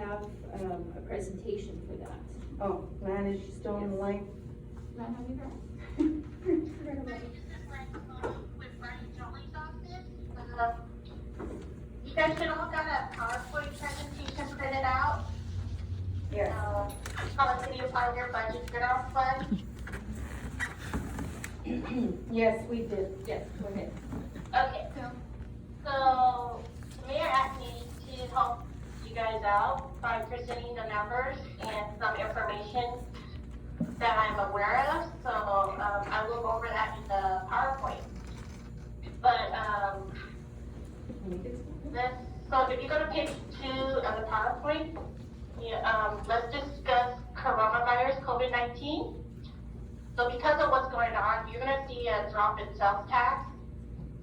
have, a presentation for that. Oh, Lan, is she still on the line? Lan, have you got? With Brian Jolly's office. You guys should all got a PowerPoint presentation printed out. Yes. How the city of Parlier budget general fund. Yes, we did. Yes, go ahead. Okay, so the mayor asked me to help you guys out by presenting the numbers and some information that I'm aware of. So I will go over that in the PowerPoint. But so if you go to page 2 of the PowerPoint, let's discuss coronavirus, COVID-19. So because of what's going on, you're gonna see a drop in sales tax,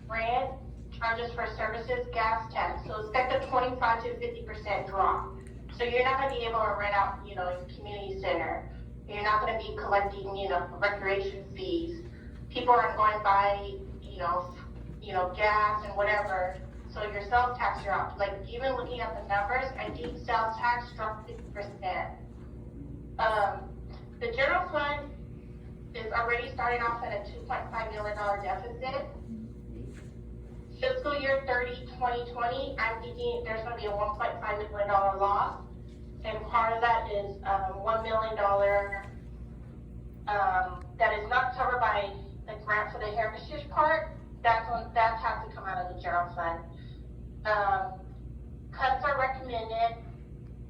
rent, charges for services, gas tax. So expect a 25 to 50% drop. So you're not gonna be able to rent out, your community center. You're not gonna be collecting, recreation fees. People aren't going to buy, gas and whatever. So your sales tax drop. Like even looking at the numbers, I think sales tax dropped 50%. The general fund is already starting off at a $2.5 million deficit. Fiscal year 2020, I'm thinking there's going to be a $1.5 million loss. And part of that is $1 million that is not covered by the grant for the heritage part. That has to come out of the general fund. Cuts are recommended.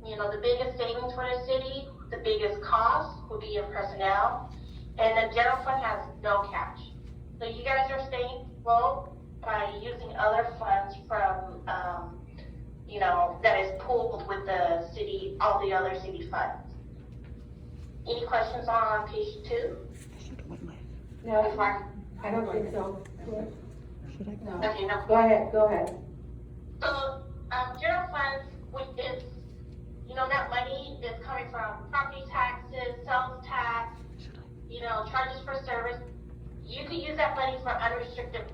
The biggest savings for the city, the biggest cost will be in personnel. And the general fund has no cash. So you guys are staying afloat by using other funds from, that is pooled with the city, all the other city funds. Any questions on page 2? No, I don't think so. No. Okay, no. Go ahead. So, general funds, which is, that money is coming from property taxes, sales tax, charges for service. You can use that money for unrestricted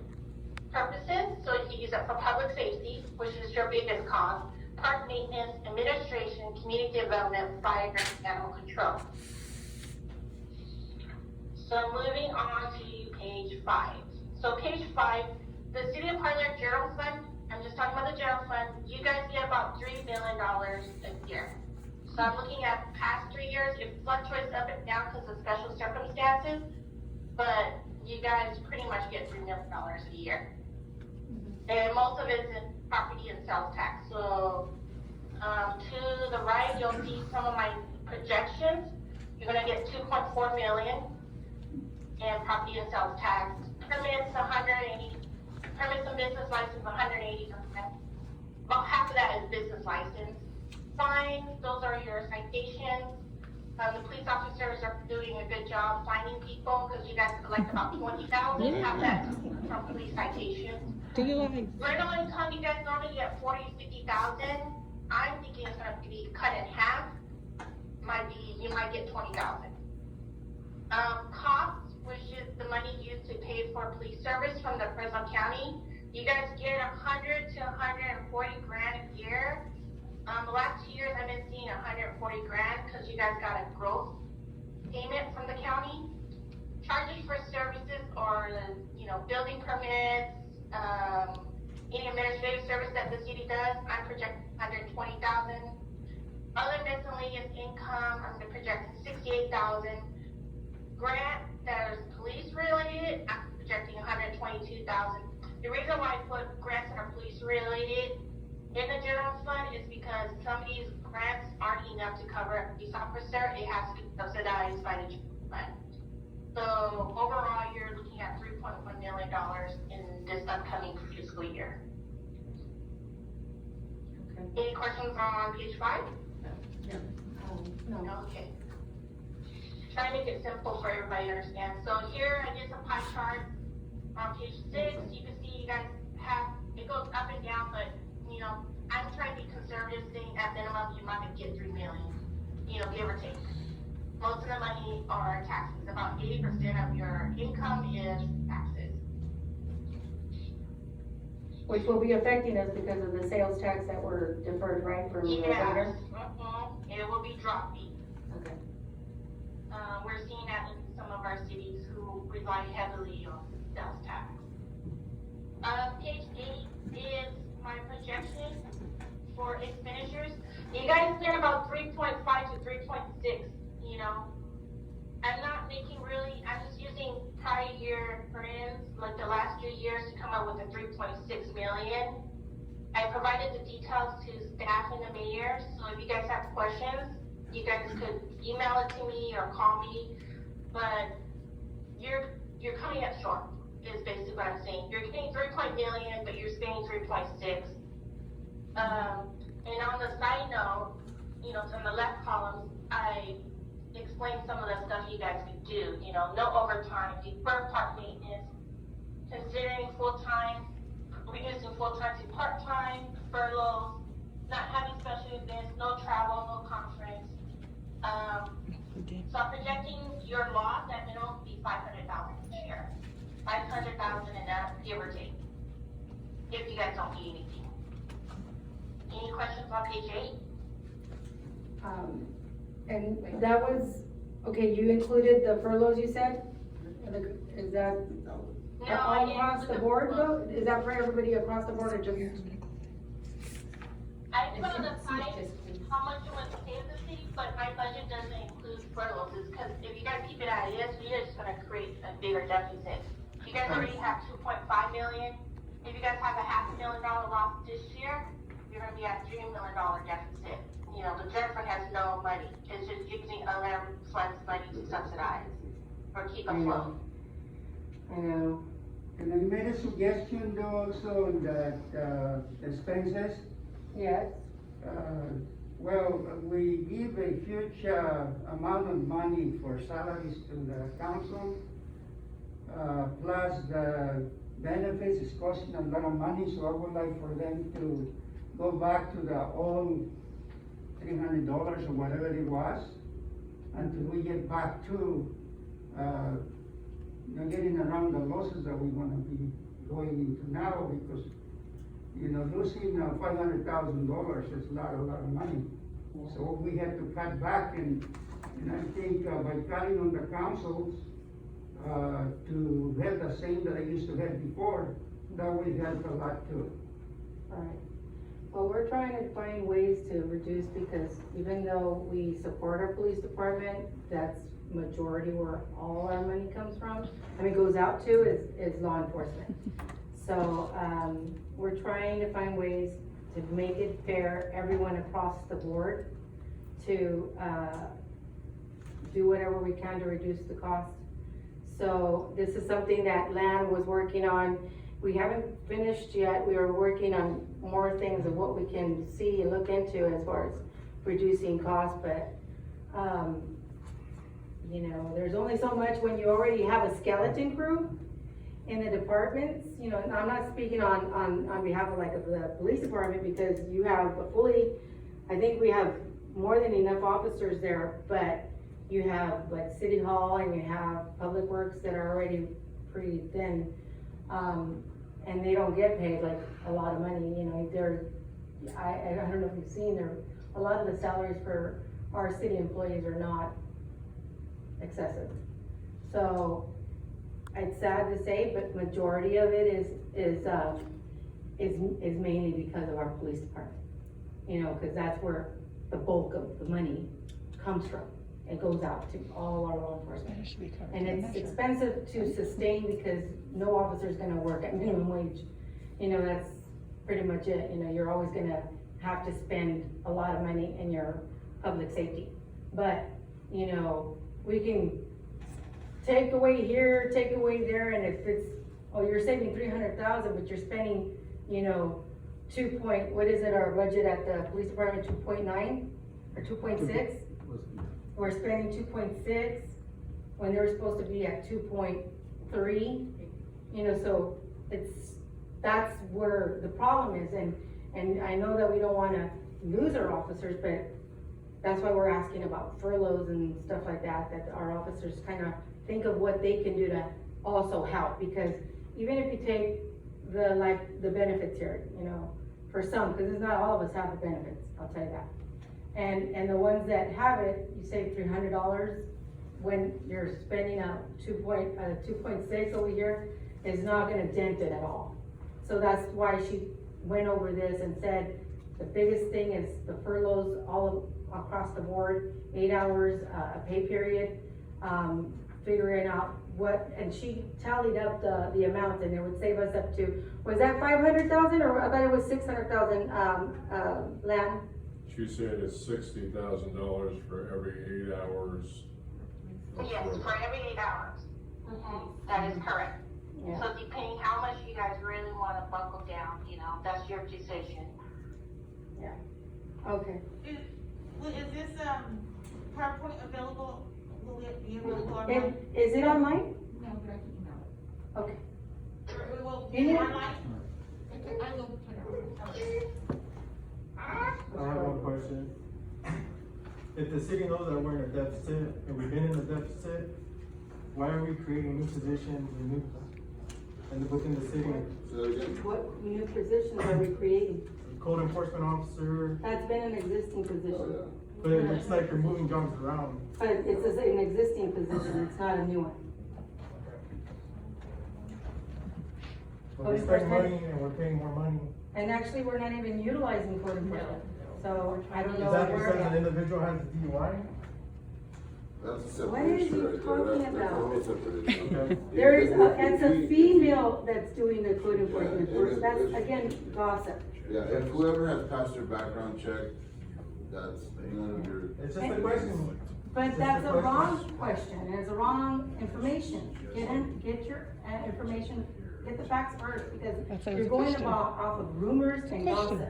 purposes. So you can use it for public safety, which is your biggest cost, park maintenance, administration, community development, fire, and animal control. So moving on to page 5. So page 5, the City of Parlier General Fund, I'm just talking about the general fund, you guys get about $3 million a year. So I'm looking at past 3 years, it fluctuates up and down because of special circumstances, but you guys pretty much get $3 million a year. And most of it's in property and sales tax. So to the right, you'll see some of my projections. You're gonna get $2.4 million in property and sales tax. Permits 180, permits and business license 180%. About half of that is business license. Fines, those are your citations. The police officers are doing a good job finding people because you guys collect about 20,000. Have that from police citations. Rental income, you guys normally get 40 to 50,000. I'm thinking it's going to be cut in half. You might get 20,000. Costs, which is the money used to pay for police service from the Fresno County. You guys get 100 to 140 grand a year. The last 2 years I've been seeing 140 grand because you guys got a growth payment from the county. Charges for services or building permits, any administrative service that the city does, I'm projecting 120,000. Other miscellaneous income, I'm projecting 68,000. Grant that is police related, I'm projecting 122,000. The reason why I put grants that are police related in the general fund is because some of these grants aren't enough to cover a police officer. It has to be subsidized by the general fund. So overall, you're looking at $3.1 million in this upcoming fiscal year. Okay. Any questions on page 5? No. Okay. Try to make it simple for everybody to understand. So here I did some pie charts on page 6. You can see you guys have, it goes up and down, but I'm trying to be conservative, saying at minimum you might get $3 million, give or take. Most of the money are taxes. About 80% of your income is taxes. Which will be affecting us because of the sales tax that were deferred, right, from Yeah. later? It will be dropping. Okay. We're seeing that in some of our cities who rely heavily on sales tax. Page 8 is my projection for expenditures. You guys spent about 3.5 to 3.6, you know. I'm not making really, I'm just using prior year trends, like the last 3 years, to come up with a 3.6 million. I provided the details to staff and the mayor, so if you guys have questions, you guys could email it to me or call me, but you're coming up short, is basically what I'm saying. You're getting 3 million, but you're spending 3.6. And on the side note, you know, on the left column, I explained some of the stuff you guys could do, you know, no overtime, defer park maintenance, considering full-time, reducing full-time to part-time, furloughs, not having special events, no travel, no conference. So I'm projecting your loss at minimum to be 500,000 this year. 500,000 and up, give or take, if you guys don't need anything. Any questions on page 8? And that was, okay, you included the furloughs, you said? Is that No, I all didn't across include the board though? Is that for everybody across the board or just? I put on the side how much it was paid the city, but my budget doesn't include furloughs, because if you guys keep it as is, you're just gonna create a bigger deficit. You guys already have 2.5 million. If you guys have a $500,000 loss this year, you're gonna be at $3 million deficit. You know, the general fund has no money. It's just using other funds money to subsidize or keep afloat. I know. And I made a suggestion though also that, expenses, Yes. well, we give a huge, amount of money for salaries to the council. Plus the benefits is costing a lot of money, so I would like for them to go back to the old $300 or whatever it was, until we get back to, getting around the losses that we're gonna be going into now, because, you know, losing $500,000 is a lot of money. So we had to cut back, and I think by cutting on the councils, to have the same that I used to have before, that will help a lot too. Alright. Well, we're trying to find ways to reduce, because even though we support our police department, that's majority where all our money comes from, goes out to is law enforcement. So, we're trying to find ways to make it fair, everyone across the board, to, do whatever we can to reduce the cost. So this is something that Lan was working on. We haven't finished yet. We are working on more things of what we can see and look into as far as reducing costs, but, you know, there's only so much when you already have a skeleton crew in the departments. You know, and I'm not speaking on behalf of like of the police department, because you have a fully, I think we have more than enough officers there, but you have like City Hall and you have Public Works that are already pretty thin. And they don't get paid like a lot of money, you know, I don't know if you've seen, a lot of the salaries for our city employees are not excessive. So it's sad to say, but majority of it is mainly because of our police department. You know, cause that's where the bulk of the money comes from. It goes out to all our law enforcement. And it's expensive to sustain, because no officer is gonna work at minimum wage. You know, that's pretty much it. You know, you're always gonna have to spend a lot of money in your public safety. But, you know, we can take away here, take away there, and if it's, oh, you're saving 300,000, but you're spending, you know, what is it, our budget at the police department, 2.9 or 2.6? We're spending 2.6 when they were supposed to be at 2.3, you know, so that's where the problem is, and I know that we don't wanna lose our officers, but that's why we're asking about furloughs and stuff like that our officers kinda think of what they can do to also help, because even if you take the benefits here, you know, for some, because it's not all of us have the benefits, I'll tell you that. And the ones that have it, you save $300 when you're spending a 2.6 over here, is not gonna dent it at all. So that's why she went over this and said, the biggest thing is the furloughs all across the board, 8 hours, a pay period, figuring out what, and she tallied up the amount, and it would save us up to, was that 500,000, or I thought it was 600,000, Lamb? She said it's $60,000 for every 8 hours. of Yes, work. for every 8 hours. That is correct. Yeah. So depending how much you guys really wanna buckle down, you know, that's your decision. Okay. Is this, PowerPoint available, will it be available online? Is it online? No, but I can email it. Okay. It will Can be you- online? I will put it on. I have one question. If the city knows that we're in a deficit, and we've been in a deficit, why are we creating new positions and within the city? What new positions are we creating? Code enforcement officer, That's been an existing position, but it's like you're moving jobs around. but it's an existing position, it's not a new one. But we spend money and we're paying more money. And actually, we're not even utilizing code enforcement, so I don't know Is that where. because an individual has a DUI? That's a separate What is issue he right there. talking That's a whole about? separate issue. Okay. There is, it's a female that's doing the code enforcement, that's, again, gossip. Yeah, if whoever has passed their background check, that's none of your. It's just a question. But that's a wrong question, and it's a wrong information. Get your information, get the facts first, because you're going about off of rumors and gossip.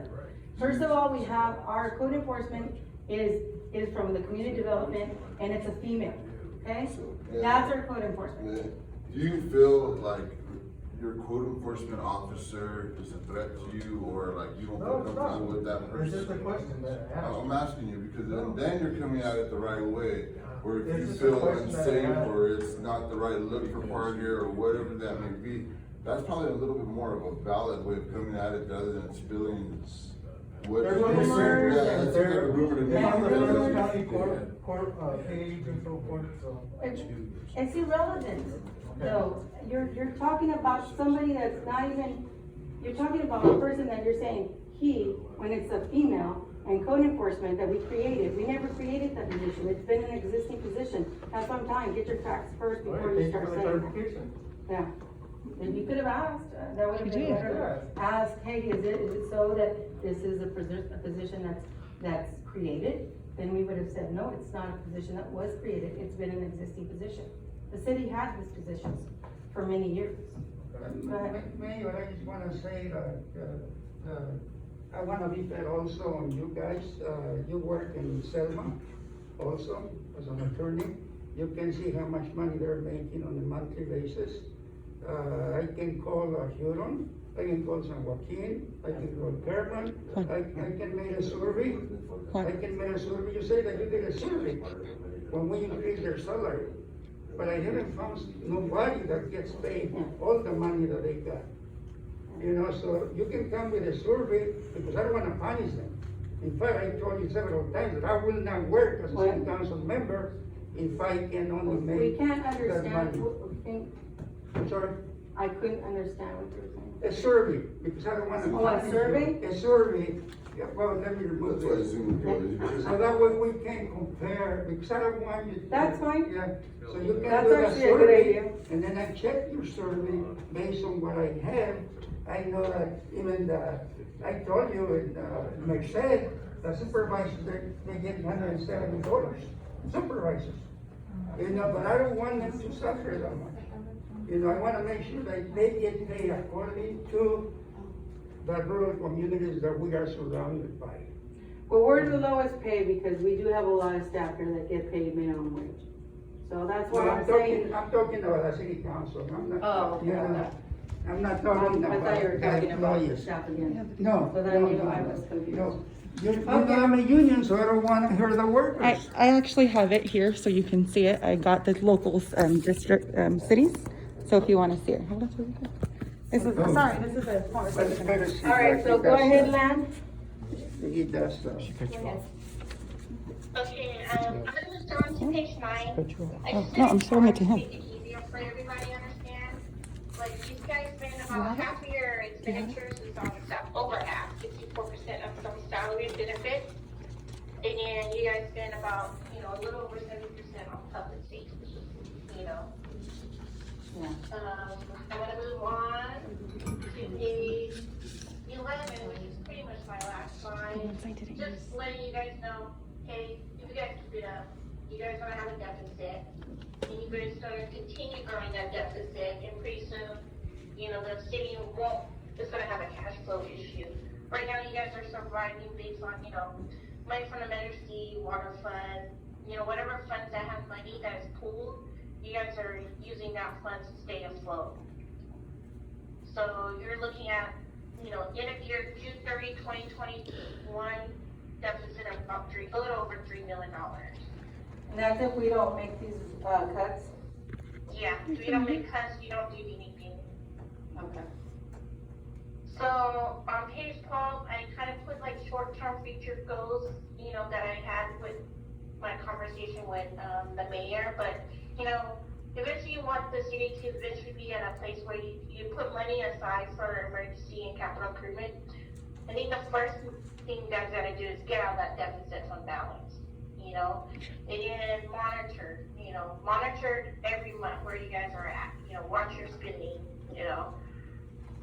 First of all, we have, our code enforcement is from the community development, and it's a female, okay? That's our code enforcement. Do you feel like your code enforcement officer is a threat to you, or like you don't No, feel it's not. comfortable with that person? It's just a question that I asked. I'm asking you, because then you're coming at it the right way, or if It's you just a feel question that I unsafe, asked. or it's not the right look for Parlier, or whatever that may be, that's probably a little bit more of a valid way of coming at it, rather than spilling what. There's you rumors, think. Yeah, that seems like a there- rumor to me. It's on the Yeah. Fresno County court page and so forth, so. It's irrelevant, though. You're talking about somebody that's not even, you're talking about a person that you're saying, he, when it's a female, and code enforcement that we created, we never created that position, it's been an existing position. That's what I'm telling you, get your facts first before you Thank you start for the saying that. clarification. Yeah, and you could have asked, that would have been better. Ask, hey, is it so that this is a position that's created? Then we would have said, no, it's not a position that was created, it's been an existing position. The city had these positions for many years. Go ahead. Mayor, I just wanna say that, I wanna be fair also on you guys, you work in Selma also as an attorney. You can see how much money they're making on a monthly basis. I can call Huron, I can call San Joaquin, I can call Fairmont, I can make a survey. I can make a survey, you say that you did a survey when we increase their salary. But I haven't found nobody that gets paid all the money that they got. You know, so you can come with a survey, because I don't wanna punish them. In fact, I told you several times that I will not work as a city council member if I can only We make can't that understand, money. I'm sorry, I couldn't understand what you were saying. a survey, because I don't wanna. Oh, a punish you. survey? A survey, yeah, well, let me remove That's why this. Zoom goes. So that way we can compare, because I don't want you. That's fine. Yeah, so you can That's do a actually a good survey, idea. and then I check your survey based on what I have. I know that even I told you in, Merced, the supervisors, they get $170, supervisors. You know, but I don't want them to suffer that much. You know, I wanna make sure that they get paid according to the rural communities that we are surrounded by. Well, we're the lowest paid because we do have a lot of staff here that get paid minimum wage. So that's Well, what I'm saying. I'm talking about the city council, I'm not. Oh, okay. you know, I'm not talking I about. thought you were talking about the employees. staff again. No, So no, then you know, no, I was confused. no. I'm a union, so I don't wanna hear the workers. I actually have it here so you can see it. I got the local district cities. So if you want to see it. Hold on, really quick. This is, sorry, this is a conversation. All right, so go ahead, Lan. He does, Okay, I'm gonna just go on to page 9. I just No, did I'm showing it to him. Make it easier for everybody to understand. Like, these guys spend about half of your expenditures is on stuff, over half, 64% of some salary and benefits. And then you guys spend about, a little over 70% on public safety, Yeah. I'm gonna move on to page 11, which is pretty much my last slide. Just letting you guys know, hey, if you guys keep it up, you guys are gonna have a deficit, and you guys are gonna continue growing that deficit, and pretty soon, the city is gonna have a cash flow issue. Right now, you guys are surviving based on, money from the Measure C, water fund, whatever funds that have money that is pooled, you guys are using that fund to stay afloat. So you're looking at, end of year, June 30, 2021, deficit of about a little over $3 million. And that's if we don't make these, cuts? Yeah, if you don't make cuts, you don't do anything. Okay. So on page 12, I kind of put like short-term future goals, that I had with my conversation with the mayor, but eventually you want the city to eventually be at a place where you put money aside for emergency and capital improvement. I think the first thing you guys gotta do is get out of that deficit fund balance, and then monitor every month where you guys are at, watch your spending,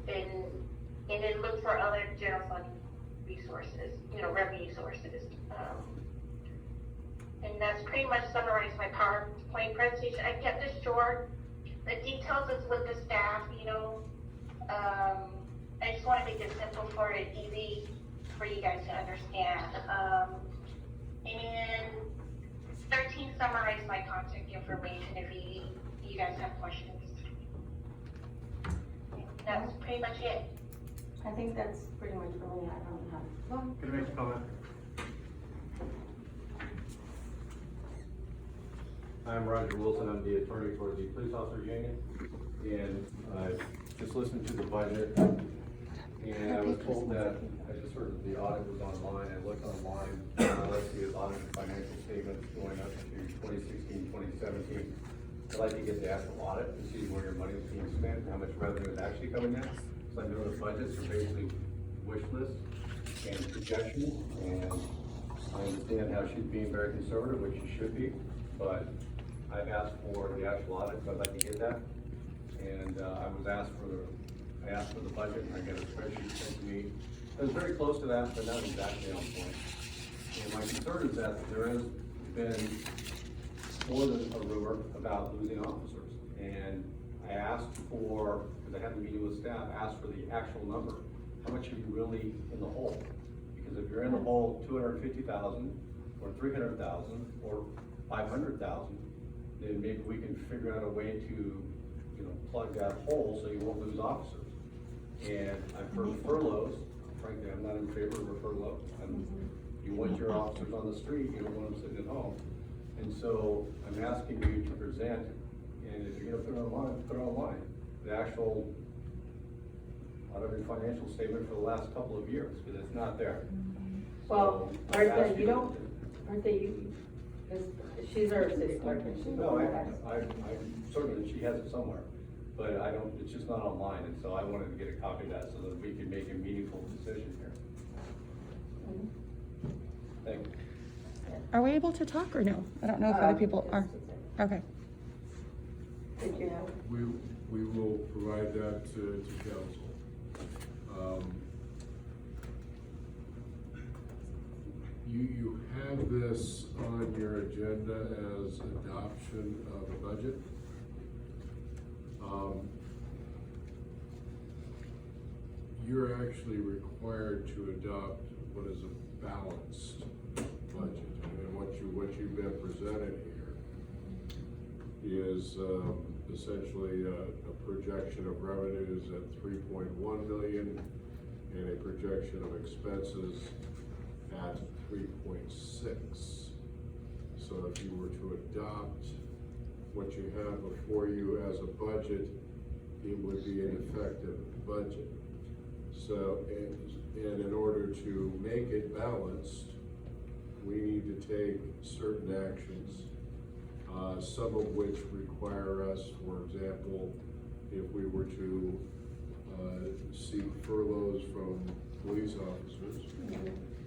and then look for other general fund resources, revenue sources. And that's pretty much summarized my PowerPoint presentation. I kept this short. The details is with the staff, I just want to make it simple for it, easy for you guys to understand. And 13 summarized my contact information if you guys have questions. That's pretty much it. I think that's pretty much all I don't have. Can I make a comment? I'm Roger Wilson, I'm the attorney for the Police Officers Union, and I just listened to the budget, and I was told that, I just heard that the audit was online. I looked online, I see the audited financial statements going up to 2016, 2017. I'd like to get the actual audit to see where your money is being spent, how much revenue is actually coming in. So I know the budgets are basically wish lists and projections, and I understand how she's being very conservative, which she should be, but I've asked for the actual audit, so I'd like to get that. And I asked for the budget, and I got a spreadsheet sent to me. It was very close to that, but not exactly on point. And my concern is that there has been more than a rumor about losing officers. And I asked for, because I had a meeting with staff, asked for the actual number. How much are you really in the hole? Because if you're in the hole 250,000 or 300,000 or 500,000, then maybe we can figure out a way to, plug that hole so you won't lose officers. And I've heard furloughs. Frankly, I'm not in favor of a furlough. You want your officers on the street, you don't want them sitting at home. And so I'm asking you to present, and if you're gonna put it online, the actual audited financial statement for the last couple of years, because it's not there. Well, So, Martha, she's our city clerk. And she No, I'm certain that she has it somewhere, but it's just not online, and so I wanted to get a copy of that so that we could make a meaningful decision here. Thank you. Are we able to talk or no? I don't know if other people are. Okay. Did you have? We will provide that to council. You have this on your agenda as adoption of a budget. You're actually required to adopt what is a balanced budget. And what you've been presented here is essentially a projection of revenues at 3.1 million and a projection of expenses at 3.6. So if you were to adopt what you have before you as a budget, it would be an effective budget. So, and in order to make it balanced, we need to take certain actions, some of which require us, for example, if we were to seek furloughs from police officers,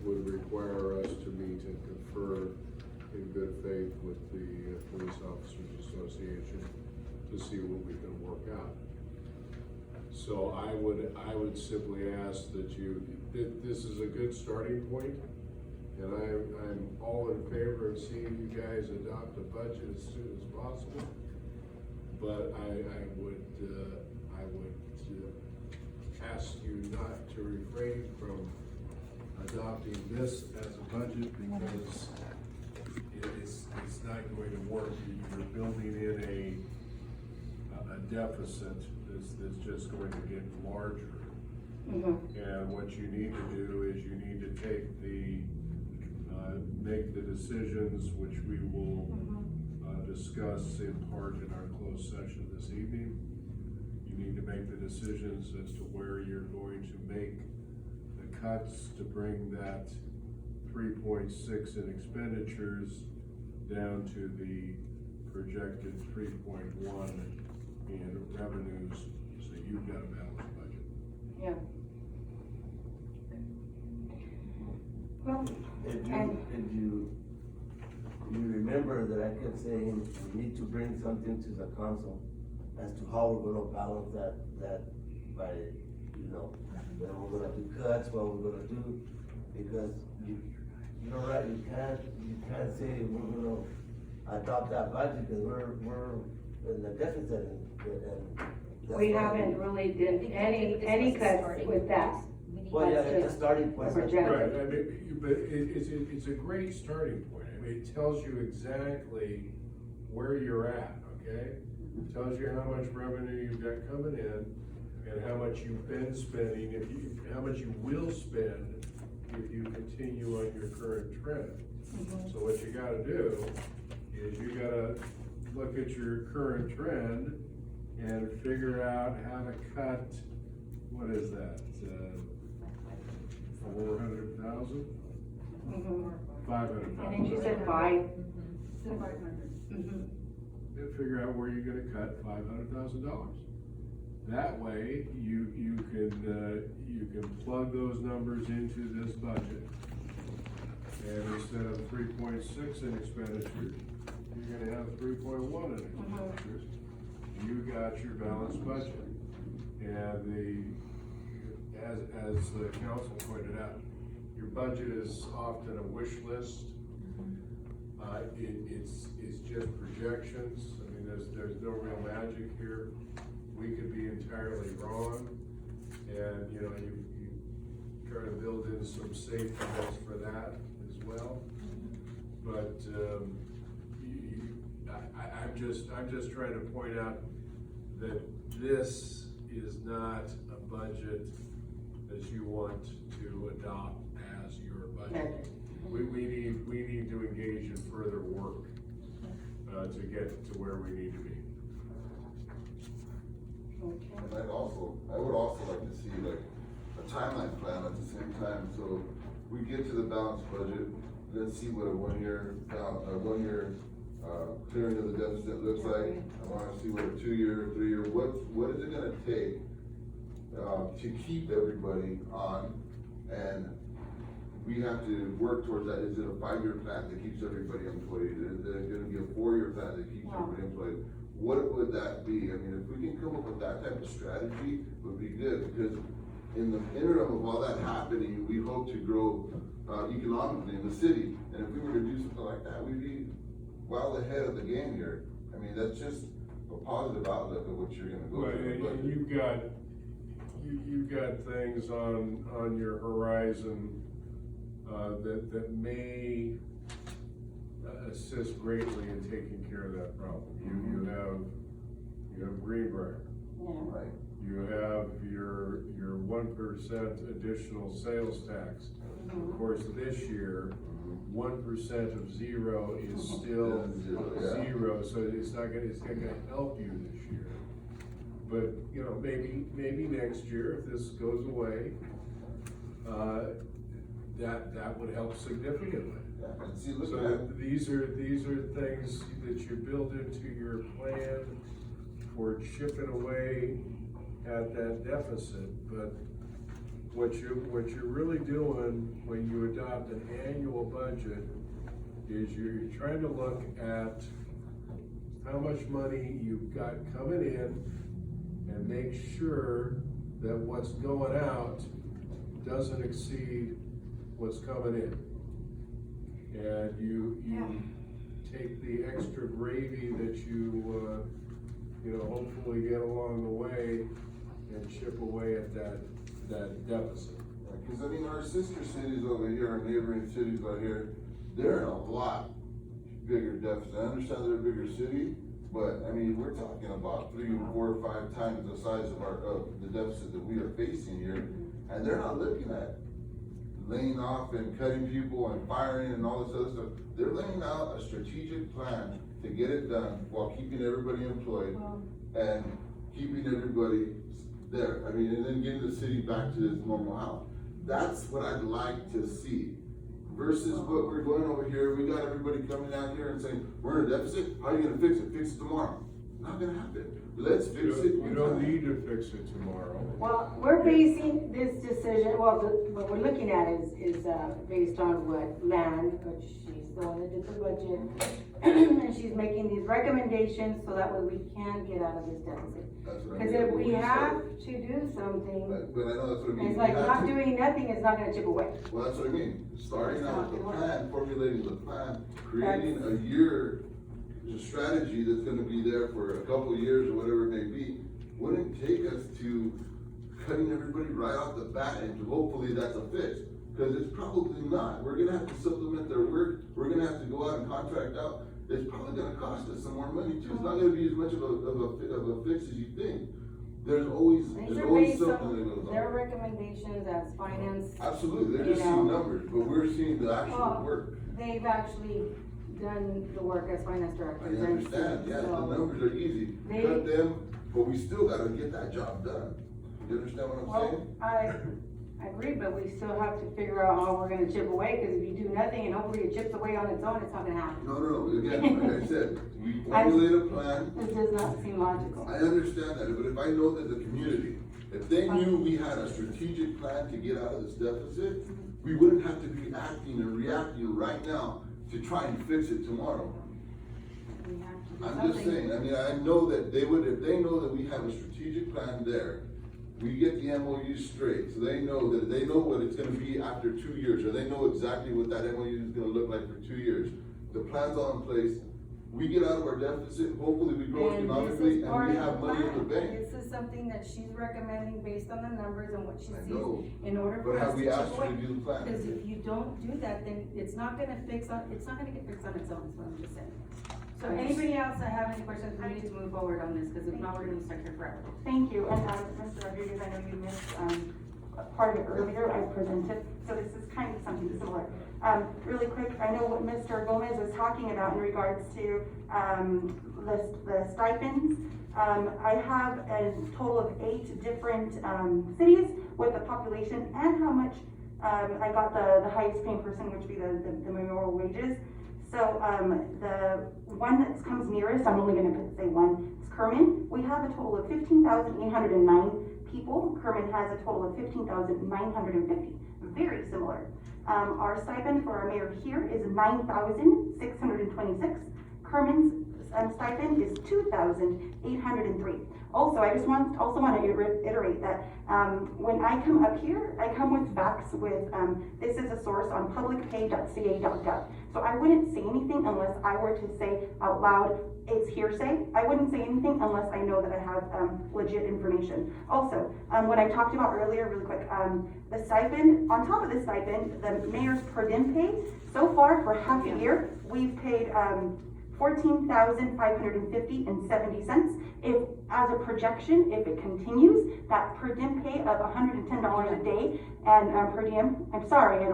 would require us to meet and confer in good faith with the Police Officers Association to see what we can work out. So I would simply ask that this is a good starting point, and I'm all in favor of seeing you guys adopt a budget as soon as possible. But I would ask you not to refrain from adopting this as a budget, because it's not going to work. You're building in a deficit that's just going to get larger. And what you need to do is you need to take make the decisions, which we will discuss in part in our closed session this evening. You need to make the decisions as to where you're going to make the cuts to bring that 3.6 in expenditures down to the projected 3.1 in revenues, so you've got a balanced budget. Yeah. Well, If you remember that I kept saying, we need to bring something to the council as to how we're gonna balance that by, when we're gonna do cuts, what we're gonna do, because you're right, you can't say we're gonna adopt that budget, because we're in the deficit and. we haven't really did any cuts with that. Well, yeah, it's a starting point. Project. Right, I mean, but it's a great starting point. I mean, it tells you exactly where you're at, okay? It tells you how much revenue you've got coming in and how much you've been spending, how much you will spend if you continue on your current trend. So what you gotta do is you gotta look at your current trend and figure out how to cut, what is that? 400,000? 500,000. And then you said 5. And figure out where you're gonna cut $500,000. That way, you can plug those numbers into this budget. And instead of 3.6 in expenditures, you're gonna have 3.1 in expenditures. You got your balanced budget. And as the council pointed out, your budget is often a wish list. It's just projections. I mean, there's no real magic here. We could be entirely wrong, and you try to build in some safety nets for that as well. But I'm just trying to point out that this is not a budget that you want to adopt as your budget. We need to engage in further work to get to where we need to be. And I would also like to see like a timeline plan at the same time, so we get to the balanced budget, let's see what a one-year clearing of the deficit looks like. I wanna see what a 2-year, 3-year, what is it gonna take to keep everybody on, and we have to work towards that. Is it a 5-year plan that keeps everybody employed? Is it gonna be a 4-year plan that keeps everybody employed? What would that be? I mean, if we can come up with that type of strategy, it would be good, because in the interim of all that happening, we hope to grow economically in the city. And if we were to do something like that, we'd be well ahead of the game here. I mean, that's just a positive outlook of what you're gonna go through. Well, and you've got things on your horizon that may assist greatly in taking care of that problem. You have Greenbrier. Right. You have your 1% additional sales tax. Of course, this year, 1% of 0 is still zero, so it's not gonna help you this year. But, maybe next year, if this goes away, that would help significantly. Yeah, and see, look So at that. these are things that you build into your plan for chipping away at that deficit, but what you're really doing when you adopt an annual budget is you're trying to look at how much money you've got coming in and make sure that what's going out doesn't exceed what's coming in. And you take the extra gravy that you hopefully get along the way and chip away at that deficit. Because I mean, our sister cities over here, our neighboring cities out here, they're in a lot bigger deficit. I understand they're a bigger city, but I mean, we're talking about 3, 4, 5 times the size of the deficit that we are facing here, and they're not looking at laying off and cutting people and firing and all this other stuff. They're laying out a strategic plan to get it done while keeping everybody employed and keeping everybody there. I mean, and then getting the city back to its normal health. That's what I'd like to see. Versus what we're doing over here, we got everybody coming out here and saying, we're in a deficit, how are you gonna fix it? Fix it tomorrow. Not gonna happen. Let's fix it. You don't need to fix it tomorrow. Well, we're basing this decision, what we're looking at is based on what land, which she's the one that did the budget. And she's making these recommendations so that way we can get out of this deficit. That's what I Because mean. if we have to do something, But I know that's what I mean. it's We like have not to. doing nothing is not gonna chip away. Well, that's what I mean. Starting out with the plan, formulating the plan, creating That's- a year, a strategy that's gonna be there for a couple of years or whatever it may be, wouldn't take us to cutting everybody right off the bat and hopefully that's a fix. Cause it's probably not. We're gonna have to supplement their work. We're gonna have to go out and contract out. It's probably gonna cost us some more money too. It's not gonna be as much of a fix as you think. There's always These are based something that on goes their on. recommendations as finance. Absolutely, they're you just know. seeing numbers, but we're seeing the actual Well, work. They've actually done the work as finance I directors. understand, yeah, the So, numbers are easy, They- cut them, but we still gotta get that job done. You understand what I'm Well, saying? I agree, but we still have to figure out how we're gonna chip away, cause if you do nothing and hopefully it chips away on its own, it's not gonna happen. No, again, like I said, we formulate a plan. This does not seem logical. I understand that, but if I know that the community, if they knew we had a strategic plan to get out of this deficit, we wouldn't have to be acting and reacting right now to try and fix it tomorrow. We have to do I'm just something. saying, I mean, I know that they would, if they know that we have a strategic plan there, we get the MOU straight, so they know what it's gonna be after 2 years, or they know exactly what that MOU is gonna look like for 2 years. The plan's all in place, we get out of our deficit, hopefully we grow And this economically, is and part we of have the money in the plan. bank. This is something that she's recommending based on the numbers and what she I sees know. in order But for have us to we chip asked her away. to do the plan? Because if you don't do that, then it's not gonna get fixed on its own, is what I'm just saying. So anybody else that have any questions, we need to move forward on this, because if not, we're gonna be stuck here forever. Thank you, and, Mr. Rodriguez, I know you missed, part of it earlier, I presented, so this is kind of something similar. Really quick, I know what Mr. Gomez was talking about in regards to, the stipends. I have a total of 8 different, cities with the population and how much, I got the highest paying person, which would be the mayoral wages. So, the one that comes nearest, I'm only gonna say one, is Kerman. We have a total of 15,809 people. Kerman has a total of 15,950, very similar. Our stipend for our mayor here is 9,626. Kerman's stipend is 2,803. Also, I just want to reiterate that when I come up here, I come with facts with, this is a source on publicpay.ca.gov. So I wouldn't say anything unless I were to say out loud, it's hearsay. I wouldn't say anything unless I know that I have legit information. Also, what I talked about earlier, really quick, the stipend, on top of the stipend, the mayor's per diem pay, so far for half a year, we've paid $14,550.70. If, as a projection, if it continues, that per diem pay of $110 a day and per diem, I'm sorry,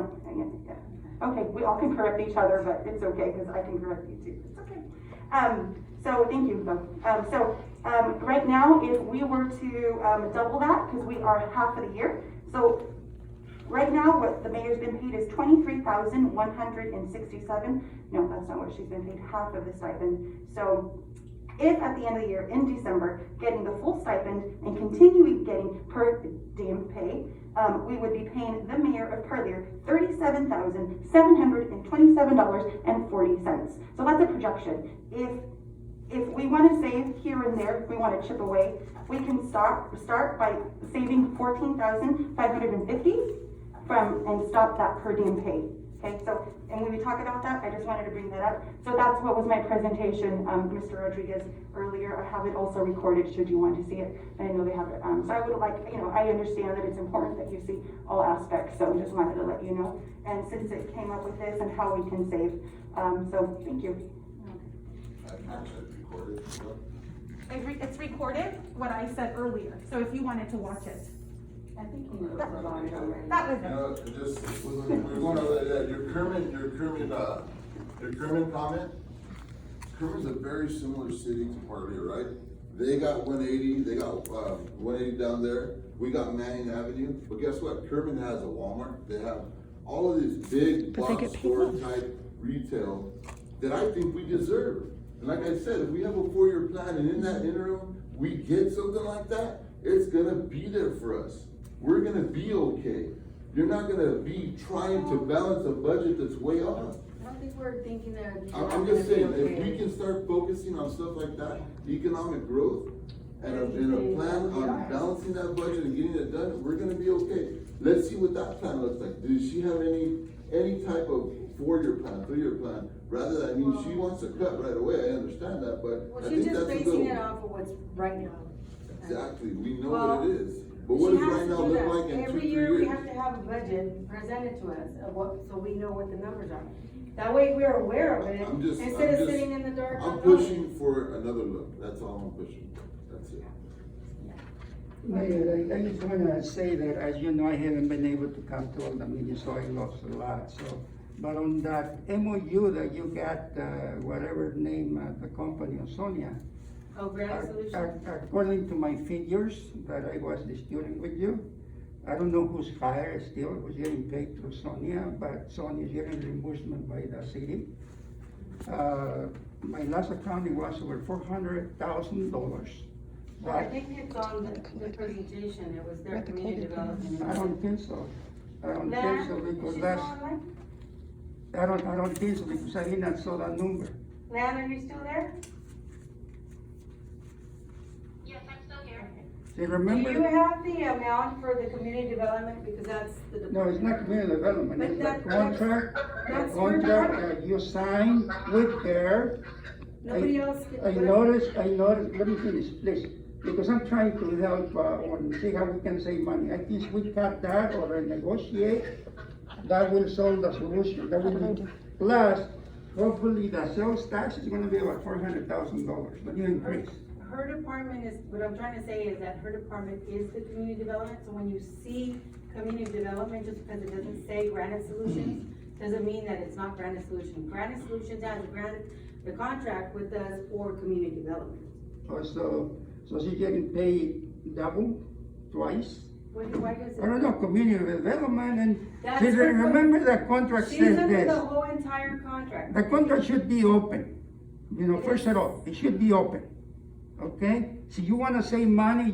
okay, we all can correct each other, but it's okay, because I can correct you too, it's okay. So thank you, right now, if we were to double that, because we are half of the year, so Right now, what the mayor's been paid is $23,167. No, that's not what she's been paid, half of the stipend. So if at the end of the year, in December, getting the full stipend and continuing getting per diem pay, we would be paying the mayor of Parlier $37,727.40. So that's a projection. If we want to save here and there, if we want to chip away, we can start by saving $14,550 and stop that per diem pay. Okay, so, and when we talk about that, I just wanted to bring that up. So that's what was my presentation, Mr. Rodriguez, earlier. I have it also recorded should you want to see it. I know they have it. So I would like, I understand that it's important that you see all aspects, so I just wanted to let you know. And since it came up with this and how we can save, so thank you. It's recorded, what I said earlier, so if you wanted to watch it. I think he knows about it already. That was it. We're going over that, your Kermit comment. Kermit's a very similar city to Parlier, right? They got 180, they got 180 down there. We got Manning Avenue, but guess what? Kermit has a Walmart. They have all of these big box store type retail that I think we deserve. And like I said, if we have a 4-year plan and in that interim, we get something like that, it's gonna be there for us. We're gonna be okay. You're not gonna be trying to balance a budget that's way off. I don't think we're thinking that. I'm just saying, if we can start focusing on stuff like that, economic growth, and a plan on balancing that budget and getting it done, we're gonna be okay. Let's see what that plan looks like. Does she have any type of 4-year plan, 3-year plan? Rather than, she wants to cut right away, I understand that, but Well, I she's think just that's a basing little. it off of what's right now. Exactly, we know Well, what it is, but what She does has right to now do look that. like in 2-3 Every year, we years? have to have a budget presented to us, so we know what the numbers are. That way, we're aware of it, instead of sitting in the dark. I'm unknowing. pushing for another look, that's all I'm pushing, that's it. Mayor, I just wanna say that, as you know, I haven't been able to come to all the meetings, so I lost a lot, so. But on that MOU that you got, whatever name, the company of Sonia. Oh, Grand Solution? According to my figures that I was disputing with you, I don't know who's hired still, who's getting paid through Sonia, but Sonia is getting reimbursement by the city. My last accounting was over $400,000. I think it's on the presentation, it was their community development. I don't think so. I don't think so because She's that's, not online? I don't think so because I did not saw that number. Lan, are you still there? Yes, I'm still here. See, Do remember? you have the amount for the community development, because that's the. No, it's not community development, But it's the that- contract, that's the for contract department. that you signed with her. Nobody else. I noticed, let me finish, please, because I'm trying to help, on, see how we can save money. I think we cut that or renegotiate, that will solve the solution, that will be, plus, hopefully the sales tax is gonna be about $400,000, but you increase. Her department is, what I'm trying to say is that her department is the community development, so when you see community development, just because it doesn't say Granite Solutions, doesn't mean that it's not Granite Solutions. Granite Solutions has the contract with us for community development. Oh, so she's getting paid double, twice? Why does it? I don't know, community development and, That's see, her- remember the contract She's says under the this. whole entire contract. The contract should be open, It first is. of all, it should be open, okay? So you wanna save money,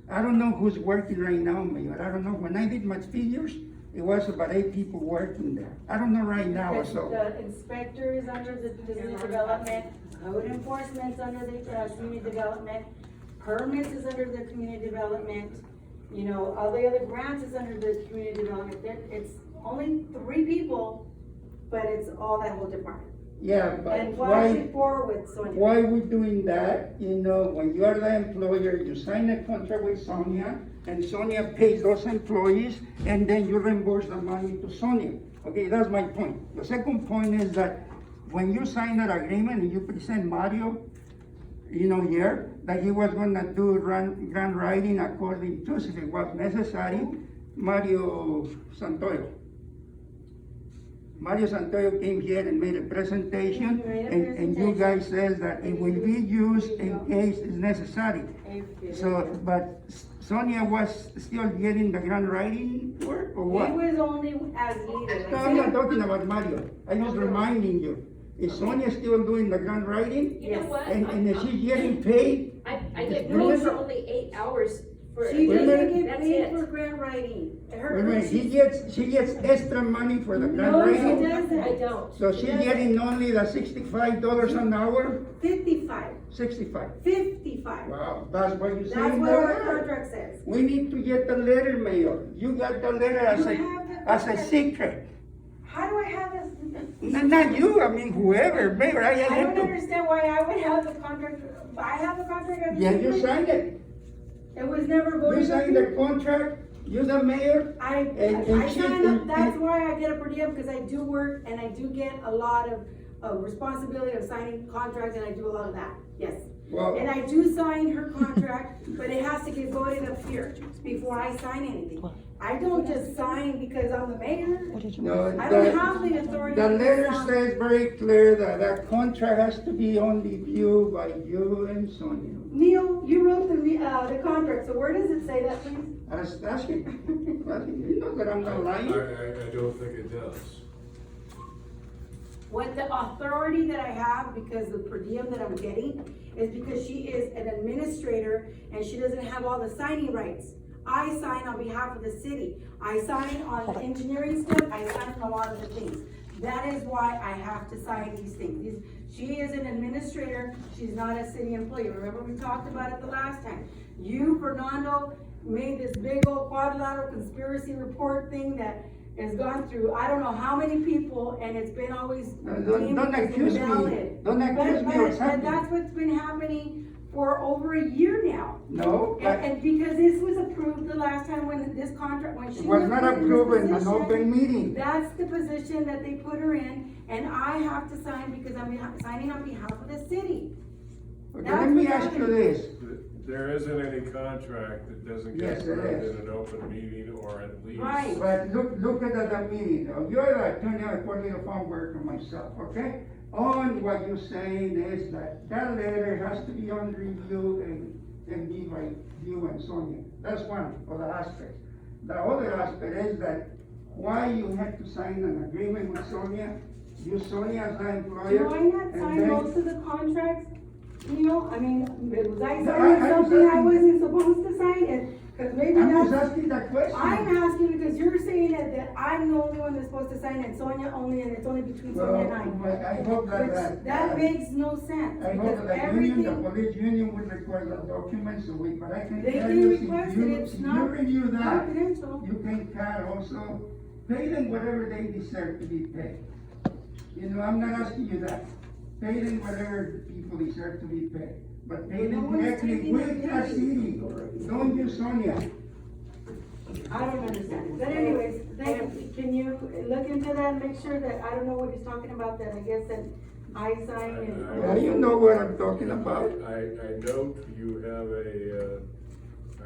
I don't know who's working right now, Mayor, I don't know, when I did my figures, it was about 8 people working there. I don't know right now, Because so. the inspector is under the community development, code enforcement's under the community development, permits is under the community development, all the other grants is under the community development. It's only 3 people, but it's all that whole department. Yeah, but And what I why, should forward with Sonia. why we doing that? When you are the employer, you sign a contract with Sonia, and Sonia pays those employees, and then you reimburse the money to Sonia. Okay, that's my point. The second point is that when you sign that agreement and you present Mario, here, that he was gonna do grant writing according to, if it was necessary, Mario Santoyo. Mario Santoyo came here and made a presentation, He made a and you guys says that it will be used in case it's necessary. So, but Sonia was still getting the grant writing work, or It what? was only as needed. No, I'm not talking about Mario, I'm just reminding you, is Sonia still doing the grant writing? You know Yes. what? And is she getting paid? I get No, paid for no. only 8 hours for. She Wait a doesn't minute. get That's paid it. for grant writing. Her- Wait a minute, she gets extra money for the grant No, she writing? doesn't. I don't. So she's getting only the $65 an hour? 55, 65. 55. Wow, that's what you say That's in what the our letter. contract says. We need to get the letter, Mayor. You got the letter as You have the as a contract. secret. How do I have this? Not you, I mean whoever, Mayor, I I don't have to. understand why I would have the contract. I have the contract. as a Yeah, you secret. signed it. It was never You voted. signed the contract, you're the mayor. I she- signed up, that's why I get a per diem, because I do work and I do get a lot of responsibility of signing contracts, and I do a lot of that, yes. Well, And I do sign her contract, but it has to get voted up here before I sign anything. I don't just sign because I'm the mayor. no, I don't have the authority. the to letter sign. says very clear that that contract has to be only viewed by you and Sonia. Neil, you wrote the contract, so where does it say that, please? Ask him. You know that I'm not lying. I don't think it does. What the authority that I have, because the per diem that I'm getting, is because she is an administrator and she doesn't have all the signing rights. I sign on behalf of the city. I sign on the engineering stuff, I sign on a lot of the things. That is why I have to sign these things. She is an administrator, she's not a city employee. Remember, we talked about it the last time. You, Fernando, made this big old quadrilateral conspiracy report thing that has gone through, I don't know how many people, and it's been always. Don't accuse me. invalid. Don't accuse me of But something. that's what's been happening for over a year now. No, And because this was approved the last time when this contract, when she it was not put in this approved in an position, open meeting. that's the position that they put her in, and I have to sign because I'm signing on behalf of the city. Okay, That's let me what's ask you happening. this. There isn't any contract that doesn't Yes, get there approved is. in an open meeting or at least. Right. But look at the meeting. Now, you're the attorney of Parlier farm worker myself, okay? On what you're saying is that that letter has to be on review and be by you and Sonia. That's one of the aspects. The other aspect is that why you had to sign an agreement with Sonia, you Sonia as the employer. Do I not and sign then- most of the contracts? You know, I mean, was I No, signing I'm something I saying- wasn't supposed to sign? And, cause maybe I'm just that's, asking that question. I'm asking because you're saying that I'm the only one that's supposed to sign and Sonia only, and it's only between Sonia and Well, I hope that, Which, that makes no sense, I because hope the union, the everything, police union will request the documents, so but I can they tell can you, request it, it's if you not review that, confidential. you can also pay them whatever they deserve to be paid. You know, I'm not asking you that. Pay them whatever people deserve to be paid, but pay No them one's directly taking with the it. city. Don't use Sonia. I don't understand, but anyways, can you look into that and make sure that, I don't know what he's talking about, that I guess that I sign and. Yeah, you know what I'm talking about. I note you have a,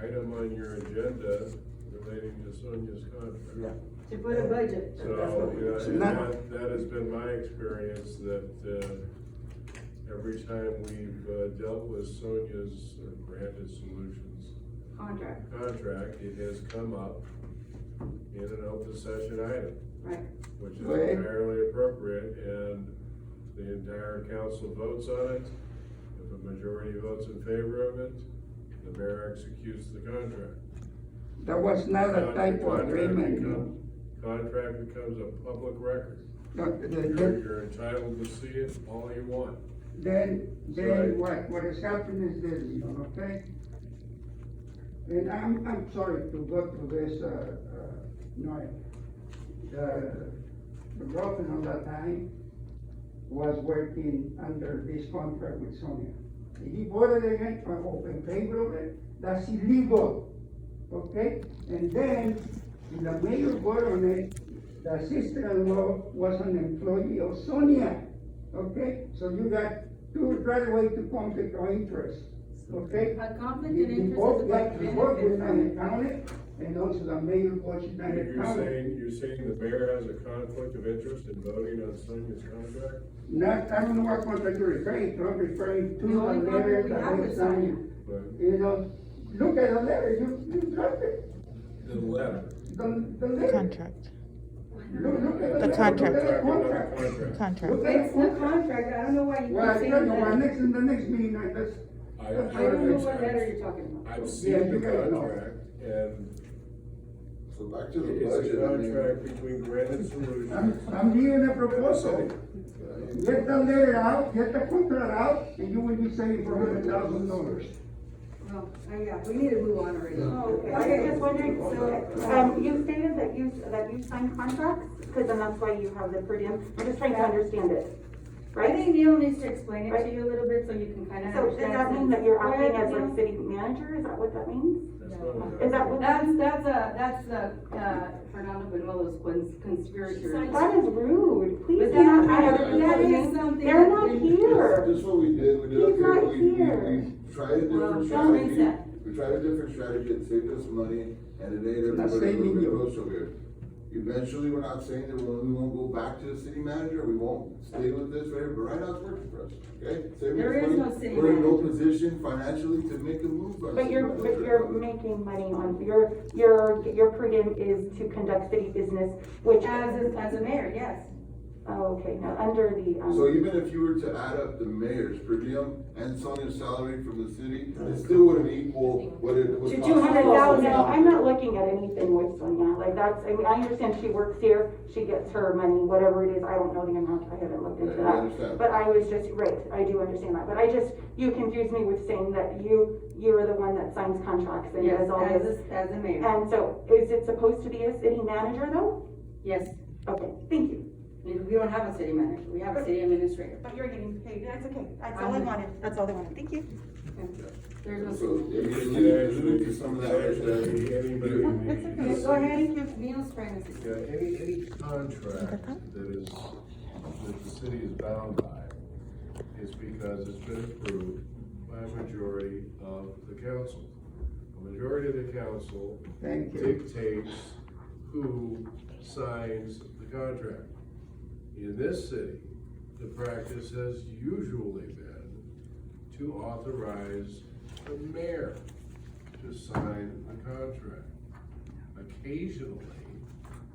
item on your agenda relating to Sonia's contract. To put a budget. So, yeah, and Not- that has been my experience, that, every time we've, dealt with Sonia's Branded Solutions Contract, contract, it has come up in an open session item, right. which is Right. entirely appropriate, and the entire council votes on it. If a majority votes in favor of it, the mayor executes the contract. That was not a type of agreement, no. Contract becomes a public record. The- You're entitled to see it all you want. Then Right. what has happened is this, okay? And I'm sorry to go through this, Noel. The girlfriend of that time was working under this contract with Sonia. If he voted against, or in favor of it, that's illegal, okay? And then, if the mayor voted on it, the sister-in-law was an employee of Sonia, okay? So you got two right away to conflict of interest, okay? A conflict of You interest both is got, about you both benefit were from it. counted, and also the mayor of Washington County. You're saying the mayor has a conflict of interest in voting on signing this contract? Not, I don't know what contract you're referring to, I'm referring to The only the contract letter we that have they is signed. But You know, look at the letter, you got it, the letter. the letter. Contract. Look at The letter, contract. Look at the Contract. contract. Contract. Look at It's the contract, I don't know why you Well, keep I saying don't know, why that. in the next meeting, that's. I don't know what letter you're talking about. I've Yeah, seen you the guys know. contract, and So back to the it's a budget, I mean. contract between Granite Solutions. I'm giving a and the proposal. city. Get the letter out, get the contract out, and you will be saving $400,000. Well, yeah, we need to move on already. Oh, okay, I was just wondering, so, you stated that you signed contracts, because then that's why you have the per diem, I'm just trying to understand it, I right? think Neil needs to explain it to you a little bit so you can kind of So understand. does that mean that you're Go acting ahead, as Neil. like city manager, is that what that means? That's not- Is that what that means? That's Fernando Benuelos conspirator. That is rude, please But do not that- hire that people is names. something They're that not they- here. This is what we did, we did, He's not okay, here. we tried a Well, different don't make strategy. sense. We tried a different strategy, it saved us money, and it made Not everybody saving a little you. bit closer here. Eventually, we're not saying that we won't go back to the city manager, we won't stay with this forever, but right now it's working for us, okay? Saving There us is money. no city We're in no manager. position financially to make a move. on But city you're manager. making money on, your per diem is to conduct city business, which. As a mayor, yes. Oh, okay, now, under the, So even if you were to add up the mayor's per diem and Sonia's salary from the city, it still wouldn't equal what it was. to 200,000, no, I'm not looking at anything with Sonia, like that's, I mean, I understand she works here, she gets her money, whatever it is, I don't know the amount, I haven't looked into Yeah, I that. understand. But I was just, right, I do understand that, but you confused me with saying that you're the one that signs contracts and Yes, does all this. as a mayor, And so, is it supposed to be a city manager though? yes. Okay, thank you. We don't have a city manager, we have a city administrator. But you're getting paid, that's okay, that's all I wanted, that's all I wanted, thank you. There's no So, city if manager. you allude to some of that, Anybody- It's okay, go ahead. Neil's trying to say. Yeah, any contract that the city is bound by is because it's been approved by a majority of the council. A majority of the council Thank you. dictates who signs the contract. In this city, the practice has usually been to authorize the mayor to sign the contract. Occasionally,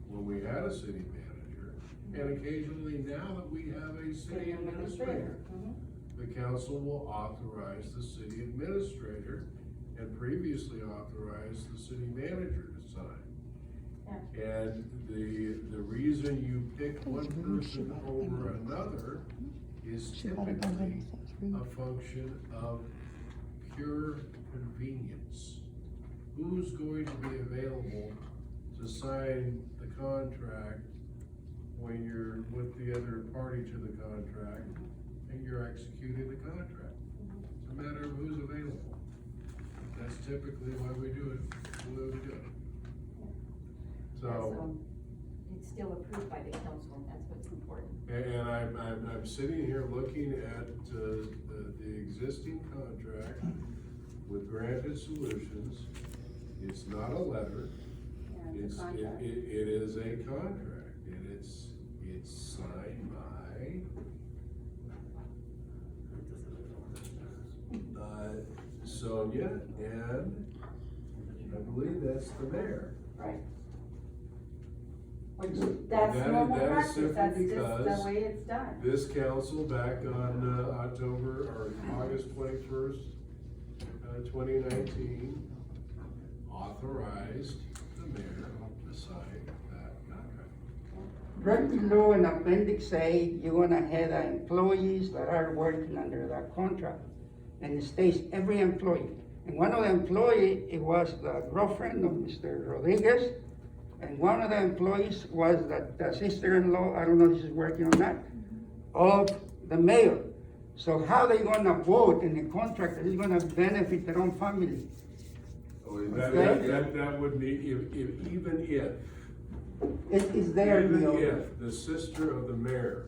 when we had a city manager, and occasionally now that we have a city administrator, the council will authorize the city administrator and previously authorized the city manager to sign. And the reason you pick one person over another is typically a function of pure convenience. Who's going to be available to sign the contract when you're with the other party to the contract and you're executing the contract? It's a matter of who's available. That's typically why we do it, the way we do it. So, It's still approved by the council, and that's what's important. and I'm sitting here looking at, the existing contract with Granted Solutions. It's not a letter, It's a contract. it is a contract, and it's signed by Sonia, and I believe that's the mayor. Right. That- That's that is normal practice, simply that's just because the way it's done. This council back on, October, or August 21st, 2019, authorized the mayor to sign that contract. Right below in appendix A, you're gonna have the employees that are working under that contract. And it states every employee. And one of the employee, it was the girlfriend of Mr. Rodriguez. And one of the employees was the sister-in-law, I don't know if she's working on that, of the mayor. So how they gonna vote in the contract that is gonna benefit their own family? That would be, even if. It is there, Even Neil. if the sister of the mayor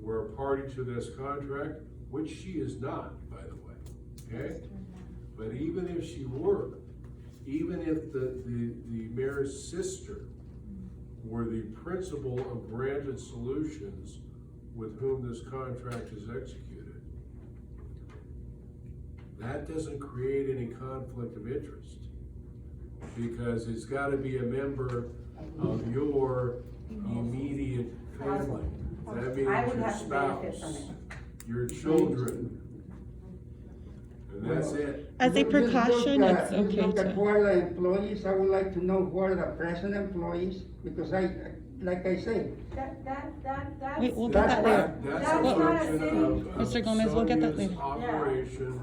were a party to this contract, which she is not, by the way, okay? But even if she were, even if the mayor's sister were the principal of Granted Solutions with whom this contract is executed, that doesn't create any conflict of interest. Because it's gotta be a member of your immediate family. That means I would your have to benefit from spouse, it. your children. And that's it. As a Just look precaution, at- it's just okay look at to, who are the employees, I would like to know who are the present employees, because like I say, That's. wait, we'll get That's that later. That's That's a not a function city. of Mr. Gomez, we'll get that Sonia's later. operation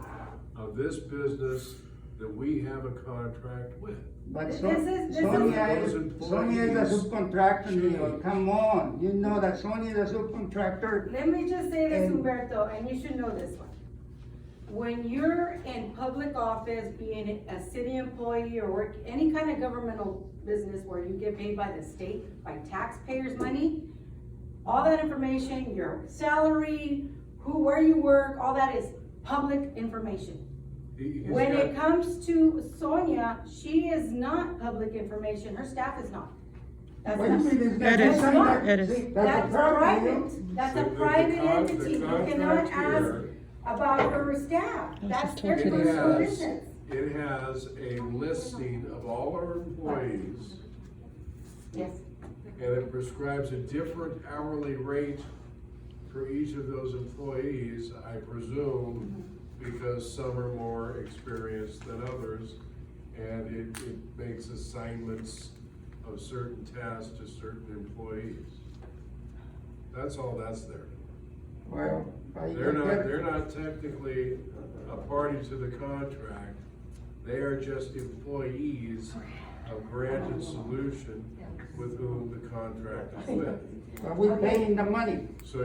of this business that we have a contract with. but This Sonia is- is, Sonia is the subcontractor, Leo, come on, you know that Sonia is the subcontractor. Let me just say this, And- Humberto, and you should know this one. When you're in public office, being a city employee or work, any kind of governmental business where you get paid by the state, by taxpayers' money, all that information, your salary, where you work, all that is public information. He's When got- it comes to Sonia, she is not public information, her staff is not. That's What do you not. mean it's not? It is. That's not- It is. see, That's the problem, Leo. private, that's So a the private con- entity, you the cannot contract ask here, about her staff, I was that's just their told you It this. personal has, business. it has a listing of all our employees, Yes, and it prescribes a different hourly rate for each of those employees, I presume, because some are more experienced than others, and it makes assignments of certain tasks to certain employees. That's all that's there. Well, They're not technically a party to the contract, they are just employees of Granted Solution with whom the contract is with. Are we paying the money? So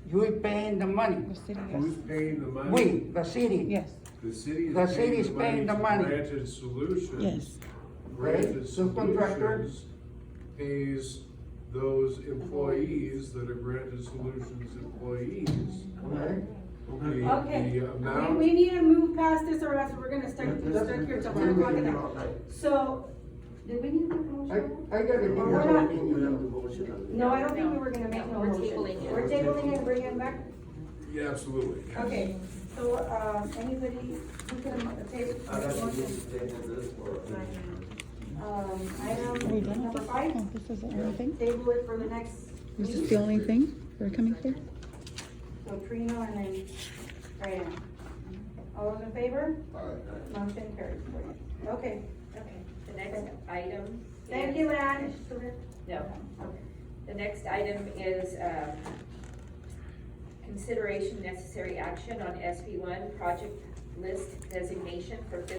You paying the money? The city, who's yes. paying the money? We, the city. Yes, The city The is city's paying paying the the money to money. Granted Solutions. yes. Granted Right, subcontractor. Solutions pays those employees that are Granted Solutions employees. Right? okay, The amount. we need to move past this, or else we're gonna stuck here till 10 o'clock at night. So, did we need to make a motion? I gotta give We're you not- something. No, I don't think we were gonna make no We're motion. tabling it. We're tabling it and bringing it back? Yeah, absolutely. Okay, so, anybody who can table, I'd like to motion? table this for. Are we Item done with number this? 5, Oh, this is the only thing? table it for the next Is this week. the only thing we're coming for? So Trina and then Diana. All those in favor? Alright. Motion carries. Okay, Okay, the next item. thank is- you, Lan. No. The next item is, consideration necessary action on SB1 project list designation for